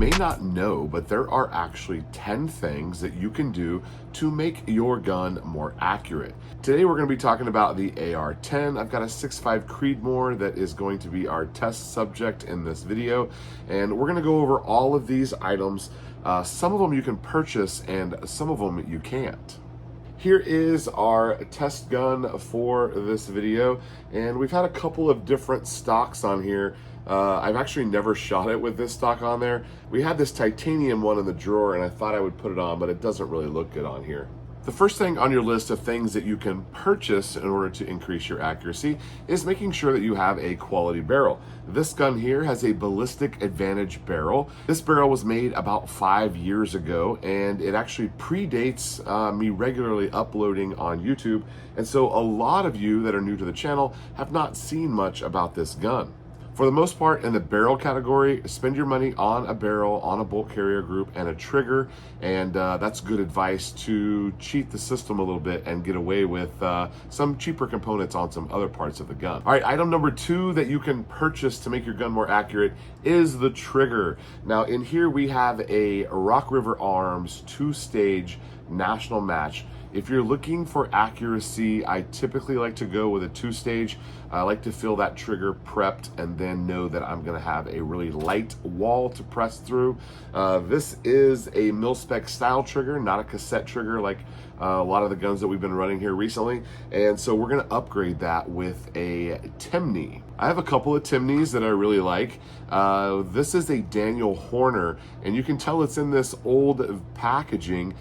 may not know, but there are actually 10 things that you can do to make your gun more accurate. Today we're going to be talking about the AR-10. I've got a 6.5 Creedmoor that is going to be our test subject in this video, and we're going to go over all of these items. Some of them you can purchase and some of them you can't. Here is our test gun for this video, and we've had a couple of different stocks on here. I've actually never shot it with this stock on there. We had this titanium one in the drawer and I thought I would put it on, but it doesn't really look good on here. The first thing on your list of things that you can purchase in order to increase your accuracy is making sure that you have a quality barrel. This gun here has a ballistic advantage barrel. This barrel was made about 5 years ago, and it actually predates me regularly uploading on YouTube. And so a lot of you that are new to the channel have not seen much about this gun. For the most part, in the barrel category, spend your money on a barrel, on a bolt carrier group, and a trigger, and that's good advice to cheat the system a little bit and get away with some cheaper components on some other parts of the gun. All right, item number 2 that you can purchase to make your gun more accurate is the trigger. Now, in here we have a Rock River Arms 2-stage national match. If you're looking for accuracy, I typically like to go with a 2-stage. I like to feel that trigger prepped and then know that I'm gonna have a really light wall to press through. This is a mil-spec style trigger, not a cassette trigger like a lot of the guns that we've been running here recently. And so we're gonna upgrade that with a Timney. I have a couple of Timneys that I really like. This is a Daniel Horner, and you can tell it's in this old packaging.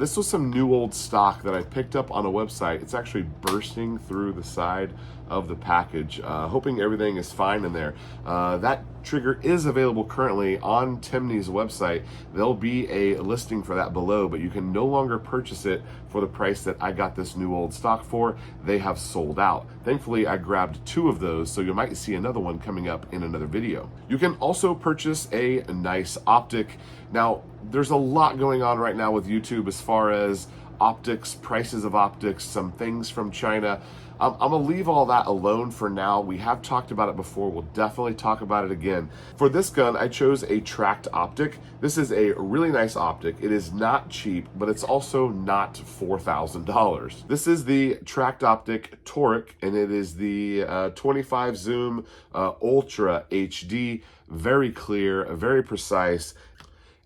This was some new old stock that I picked up on a website. It's actually bursting through the side of the package, hoping everything is fine in there. That trigger is available currently on Timney's website. There'll be a listing for that below, but you can no longer purchase it for the price that I got this new old stock for. They have sold out. Thankfully, I grabbed 2 of those, so you might see another one coming up in another video. You can also purchase a nice optic. Now, there's a lot going on right now with YouTube as far as optics, prices of optics, some things from China. I'm gonna leave all that alone for now. We have talked about it before. We'll definitely talk about it again. For this gun, I chose a tracked optic. This is a really nice optic. It is not cheap, but it's also not $4,000. This is the tracked optic Toric, and it is the 25 zoom Ultra HD. Very clear, very precise.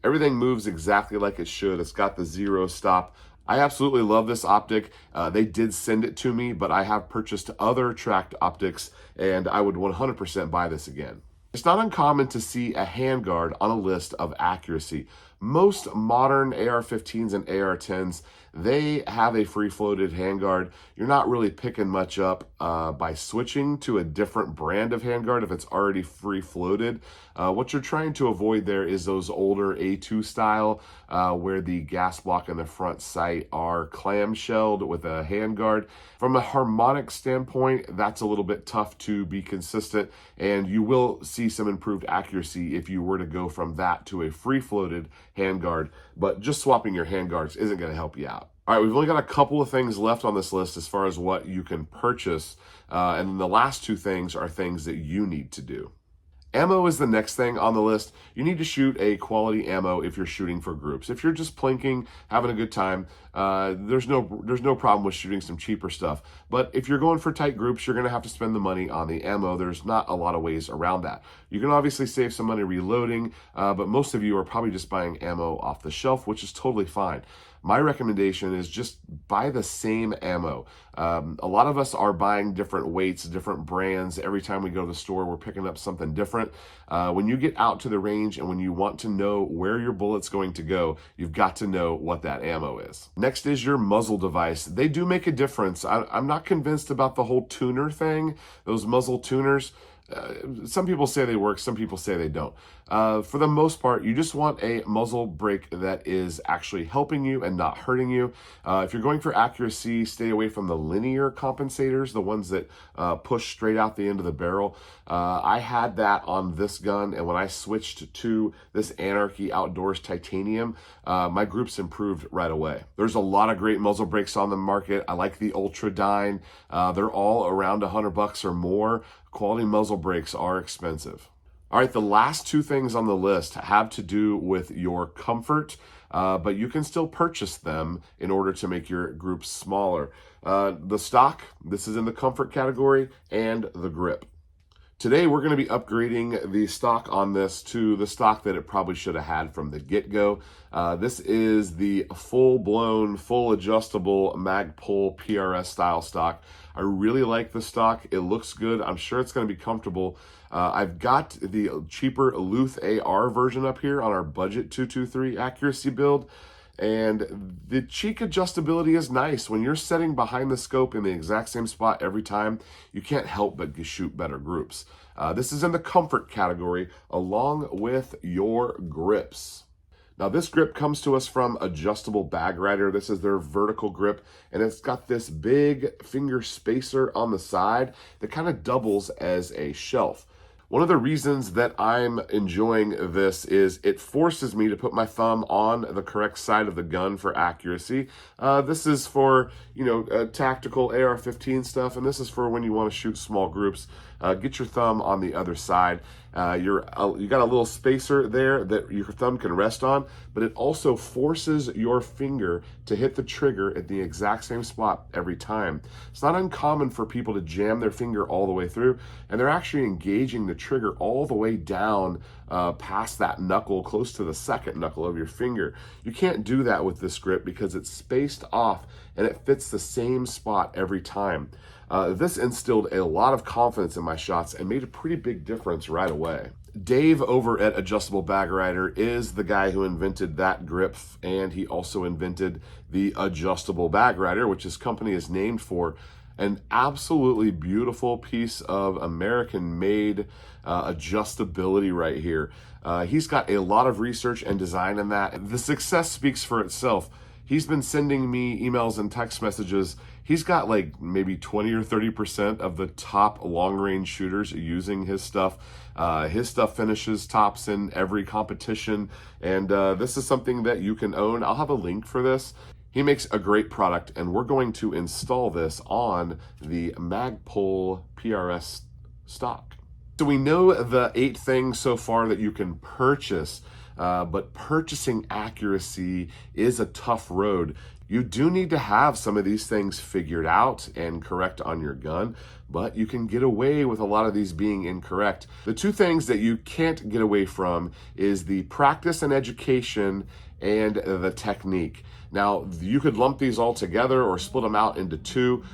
Everything moves exactly like it should. It's got the 0 stop. I absolutely love this optic. They did send it to me, but I have purchased other tracked optics, and I would 100% buy this again. It's not uncommon to see a handguard on a list of accuracy. Most modern AR-15s and AR-10s, they have a free-floated handguard. You're not really picking much up by switching to a different brand of handguard if it's already free-floated. What you're trying to avoid there is those older A2 style where the gas block and the front sight are clamshelled with a handguard. From a harmonic standpoint, that's a little bit tough to be consistent, and you will see some improved accuracy if you were to go from that to a free-floated handguard, but just swapping your handguards isn't going to help you out. All right, we've only got a couple of things left on this list as far as what you can purchase, and the last 2 things are things that you need to do. Ammo is the next thing on the list. You need to shoot a quality ammo if you're shooting for groups. If you're just plinking, having a good time, there's no problem with shooting some cheaper stuff. But if you're going for tight groups, you're going to have to spend the money on the ammo. There's not a lot of ways around that. You can obviously save some money reloading, but most of you are probably just buying ammo off the shelf, which is totally fine. My recommendation is just buy the same ammo. A lot of us are buying different weights, different brands. Every time we go to the store, we're picking up something different. When you get out to the range and when you want to know where your bullet's going to go, you've got to know what that ammo is. Next is your muzzle device. They do make a difference. I'm not convinced about the whole tuner thing, those muzzle tuners. Some people say they work, some people say they don't. For the most part, you just want a muzzle brake that is actually helping you and not hurting you. If you're going for accuracy, stay away from the linear compensators, the ones that push straight out the end of the barrel. I had that on this gun, and when I switched to this Anarchy Outdoors Titanium, my groups improved right away. There's a lot of great muzzle brakes on the market. I like the Ultradyne. They're all around $100 or more. Quality muzzle brakes are expensive. All right, the last two things on the list have to do with your comfort, but you can still purchase them in order to make your group smaller. The stock, this is in the comfort category, and the grip. Today, we're going to be upgrading the stock on this to the stock that it probably should have had from the get-go. This is the full-blown, full adjustable Magpul PRS style stock. I really like the stock. It looks good. I'm sure it's going to be comfortable. I've got the cheaper Luth AR version up here on our budget 223 accuracy build. And the cheek adjustability is nice. When you're setting behind the scope in the exact same spot every time, you can't help but shoot better groups. This is in the comfort category along with your grips. Now this grip comes to us from Adjustable Bag Rider. This is their vertical grip, and it's got this big finger spacer on the side that kind of doubles as a shelf. One of the reasons that I'm enjoying this is it forces me to put my thumb on the correct side of the gun for accuracy. This is for, tactical AR-15 stuff, and this is for when you want to shoot small groups. Get your thumb on the other side. You got a little spacer there that your thumb can rest on, but it also forces your finger to hit the trigger at the exact same spot every time. It's not uncommon for people to jam their finger all the way through, and they're actually engaging the trigger all the way down past that knuckle, close to the second knuckle of your finger. You can't do that with this grip because it's spaced off and it fits the same spot every time. This instilled a lot of confidence in my shots and made a pretty big difference right away. Dave over at Adjustable Bag Rider is the guy who invented that grip, and he also invented the Adjustable Bag Rider, which his company is named for. An absolutely beautiful piece of American-made adjustability right here. He's got a lot of research and design in that. The success speaks for itself. He's been sending me emails and text messages. He's got like maybe 20 or 30% of the top long-range shooters using his stuff. His stuff finishes tops in every competition, and this is something that you can own. I'll have a link for this. He makes a great product, and we're going to install this on the Magpul PRS stock. So we know the 8 things so far that you can purchase, but purchasing accuracy is a tough road. You do need to have some of these things figured out and correct on your gun, but you can get away with a lot of these being incorrect. The 2 things that you can't get away from is the practice and education and the technique. Now, you could lump these all together or split them out into 2.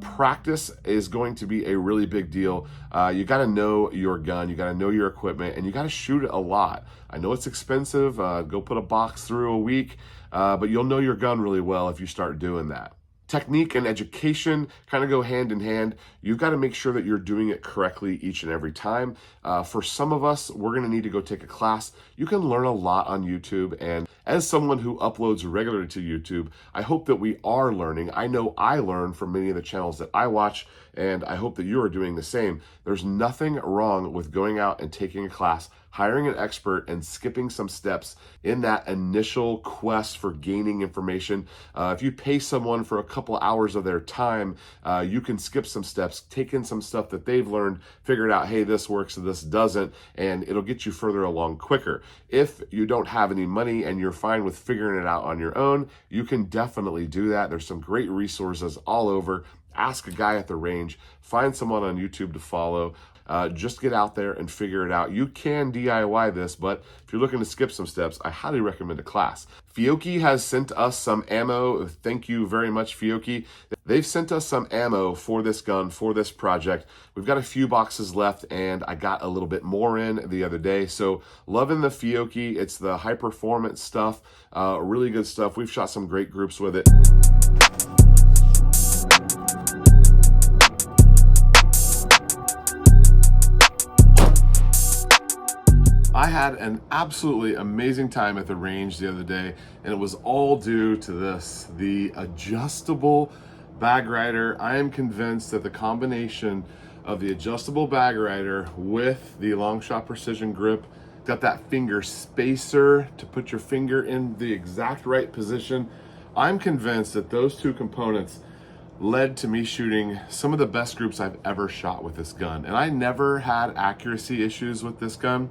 Practice is going to be a really big deal. You got to know your gun, you got to know your equipment, and you got to shoot it a lot. I know it's expensive. Go put a box through a week, but you'll know your gun really well if you start doing that. Technique and education kind of go hand in hand. You've got to make sure that you're doing it correctly each and every time. For some of us, we're going to need to go take a class. You can learn a lot on YouTube, and as someone who uploads regularly to YouTube, I hope that we are learning. I know I learn from many of the channels that I watch, and I hope that you are doing the same. There's nothing wrong with going out and taking a class, hiring an expert, and skipping some steps in that initial quest for gaining information. If you pay someone for a couple hours of their time, you can skip some steps, take in some stuff that they've learned, figure it out, hey, this works, this doesn't, and it'll get you further along quicker. If you don't have any money and you're fine with figuring it out on your own, you can definitely do that. There's some great resources all over. Ask a guy at the range, find someone on YouTube to follow. Just get out there and figure it out. You can DIY this, but if you're looking to skip some steps, I highly recommend a class. Fiocchi has sent us some ammo. Thank you very much, Fiocchi. They've sent us some ammo for this gun, for this project. We've got a few boxes left, and I got a little bit more in the other day. So loving the Fiocchi. It's the high performance stuff, really good stuff. We've shot some great groups with it. I had an absolutely amazing time at the range the other day, and it was all due to this, the Adjustable Bag Rider. I am convinced that the combination of the Adjustable Bag Rider with the Long Shot Precision grip, got that finger spacer to put your finger in the exact right position. I'm convinced that those 2 components led to me shooting some of the best groups I've ever shot with this gun. And I never had accuracy issues with this gun.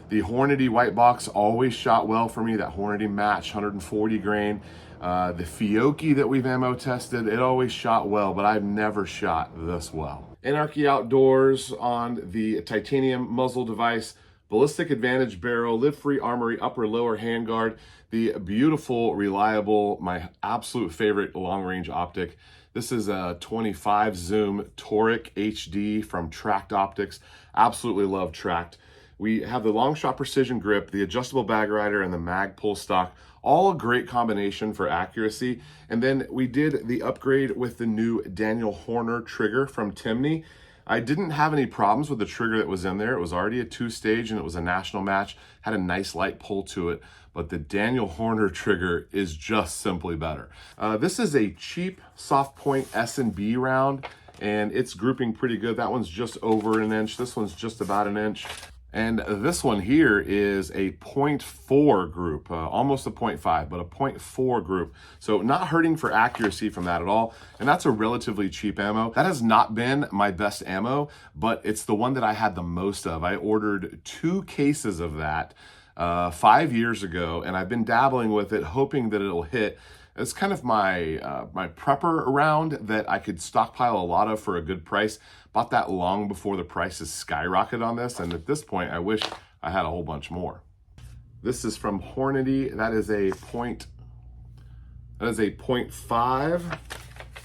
The Hornady white box always shot well for me. That Hornady match 140 grain. The Fiocchi that we've ammo tested, it always shot well, but I've never shot this well. Anarchy Outdoors on the titanium muzzle device, ballistic advantage barrel, live-free armory, upper lower handguard, the beautiful, reliable, my absolute favorite long-range optic. This is a 25 zoom Toric HD from Tracked Optics. Absolutely love Tracked. We have the long shot precision grip, the adjustable bag rider, and the mag pull stock. All a great combination for accuracy. And then we did the upgrade with the new Daniel Horner trigger from Timney. I didn't have any problems with the trigger that was in there. It was already a 2-stage and it was a national match, had a nice light pull to it, but the Daniel Horner trigger is just simply better. This is a cheap soft point S&B round, and it's grouping pretty good. That one's just over an inch. This one's just about an inch. And this one here is a 0.4 group, almost a 0.5, but a 0.4 group. So not hurting for accuracy from that at all. And that's a relatively cheap ammo. That has not been my best ammo, but it's the one that I had the most of. I ordered 2 cases of that 5 years ago, and I've been dabbling with it, hoping that it'll hit. It's kind of my my prepper round that I could stockpile a lot of for a good price. Bought that long before the prices skyrocketed on this, and at this point, I wish I had a whole bunch more. This is from Hornady. That is a 0.5.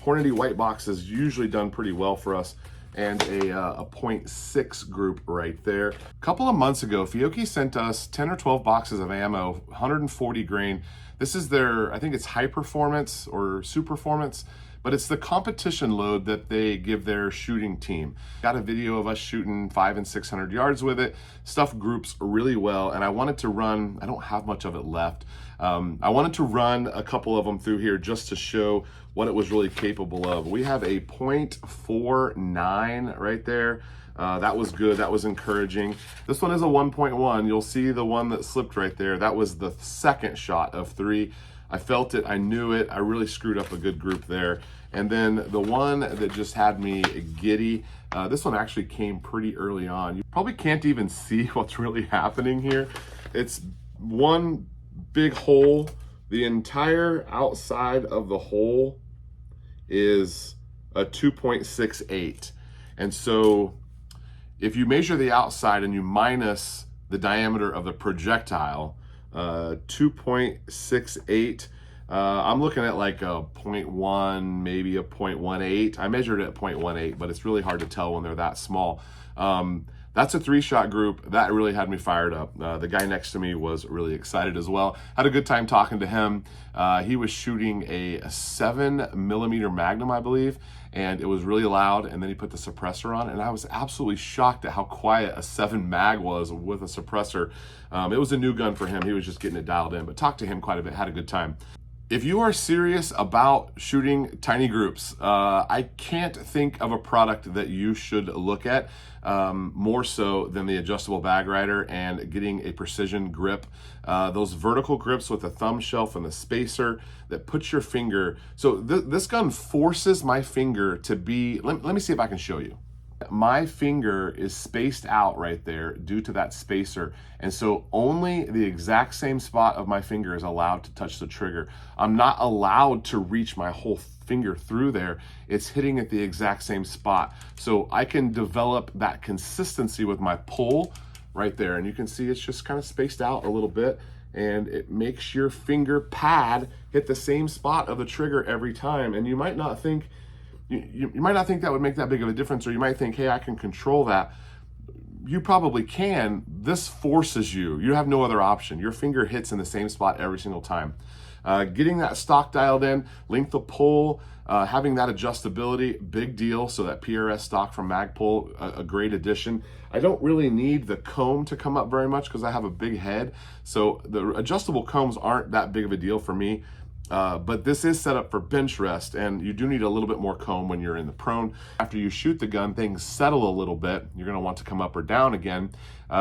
Hornady white box has usually done pretty well for us, and a 0.6 group right there. A couple of months ago, Fiocchi sent us 10 or 12 boxes of ammo, 140 grain. This is their, I think it's high performance or super performance, but it's the competition load that they give their shooting team. Got a video of us shooting 500 and 600 yards with it. Stuff groups really well, and I wanted to run, I don't have much of it left. I wanted to run a couple of them through here just to show what it was really capable of. We have a 0.49 right there. That was good, that was encouraging. This one is a 1.1. You'll see the one that slipped right there. That was the second shot of 3. I felt it, I knew it, I really screwed up a good group there. And then the one that just had me giddy, this one actually came pretty early on. You probably can't even see what's really happening here. It's one big hole. The entire outside of the hole is a 2.68. And so if you measure the outside and you minus the diameter of the projectile, 2.68, I'm looking at like a 0.1, maybe a 0.18. I measured it at 0.18, but it's really hard to tell when they're that small. That's a 3-shot group. That really had me fired up. The guy next to me was really excited as well. Had a good time talking to him. He was shooting a 7mm Magnum, I believe, and it was really loud, and then he put the suppressor on, and I was absolutely shocked at how quiet a 7 mag was with a suppressor. It was a new gun for him. He was just getting it dialed in, but talked to him quite a bit, had a good time. If you are serious about shooting tiny groups, I can't think of a product that you should look at more so than the adjustable bag rider and getting a precision grip. Those vertical grips with the thumb shelf and the spacer that puts your finger. So this gun forces my finger to be, let me see if I can show you. My finger is spaced out right there due to that spacer, and so only the exact same spot of my finger is allowed to touch the trigger. I'm not allowed to reach my whole finger through there. It's hitting at the exact same spot. So I can develop that consistency with my pull right there, and you can see it's just kind of spaced out a little bit, and it makes your finger pad hit the same spot of the trigger every time. And you might not think You might not think that would make that big of a difference, or you might think, hey, I can control that. You probably can. This forces you. You have no other option. Your finger hits in the same spot every single time. Getting that stock dialed in, length of pull, having that adjustability, big deal. So that PRS stock from Magpul, a great addition. I don't really need the comb to come up very much because I have a big head. So the adjustable combs aren't that big of a deal for me. But this is set up for bench rest, and you do need a little bit more comb when you're in the prone. After you shoot the gun, things settle a little bit. You're gonna want to come up or down again.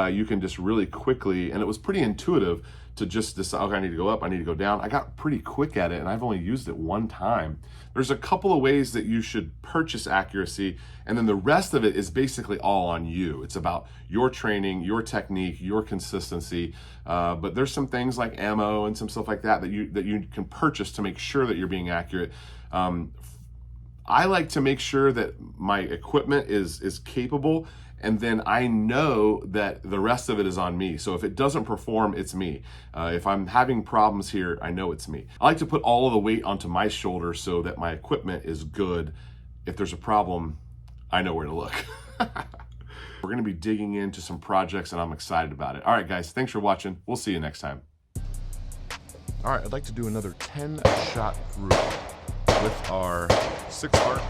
You can just really quickly, and it was pretty intuitive to just decide, okay, I need to go up, I need to go down. I got pretty quick at it, and I've only used it one time. There's a couple of ways that you should purchase accuracy, and then the rest of it is basically all on you. It's about your training, your technique, your consistency. But there's some things like ammo and some stuff like that that you can purchase to make sure that you're being accurate. I like to make sure that my equipment is capable, and then I know that the rest of it is on me. So if it doesn't perform, it's me. If I'm having problems here, I know it's me. I like to put all of the weight onto my shoulders so that my equipment is good. If there's a problem, I know where to look. We're gonna be digging into some projects, and I'm excited about it. All right, guys, thanks for watching. We'll see you next time. All right, I'd like to do another 10-shot group with our 6 arc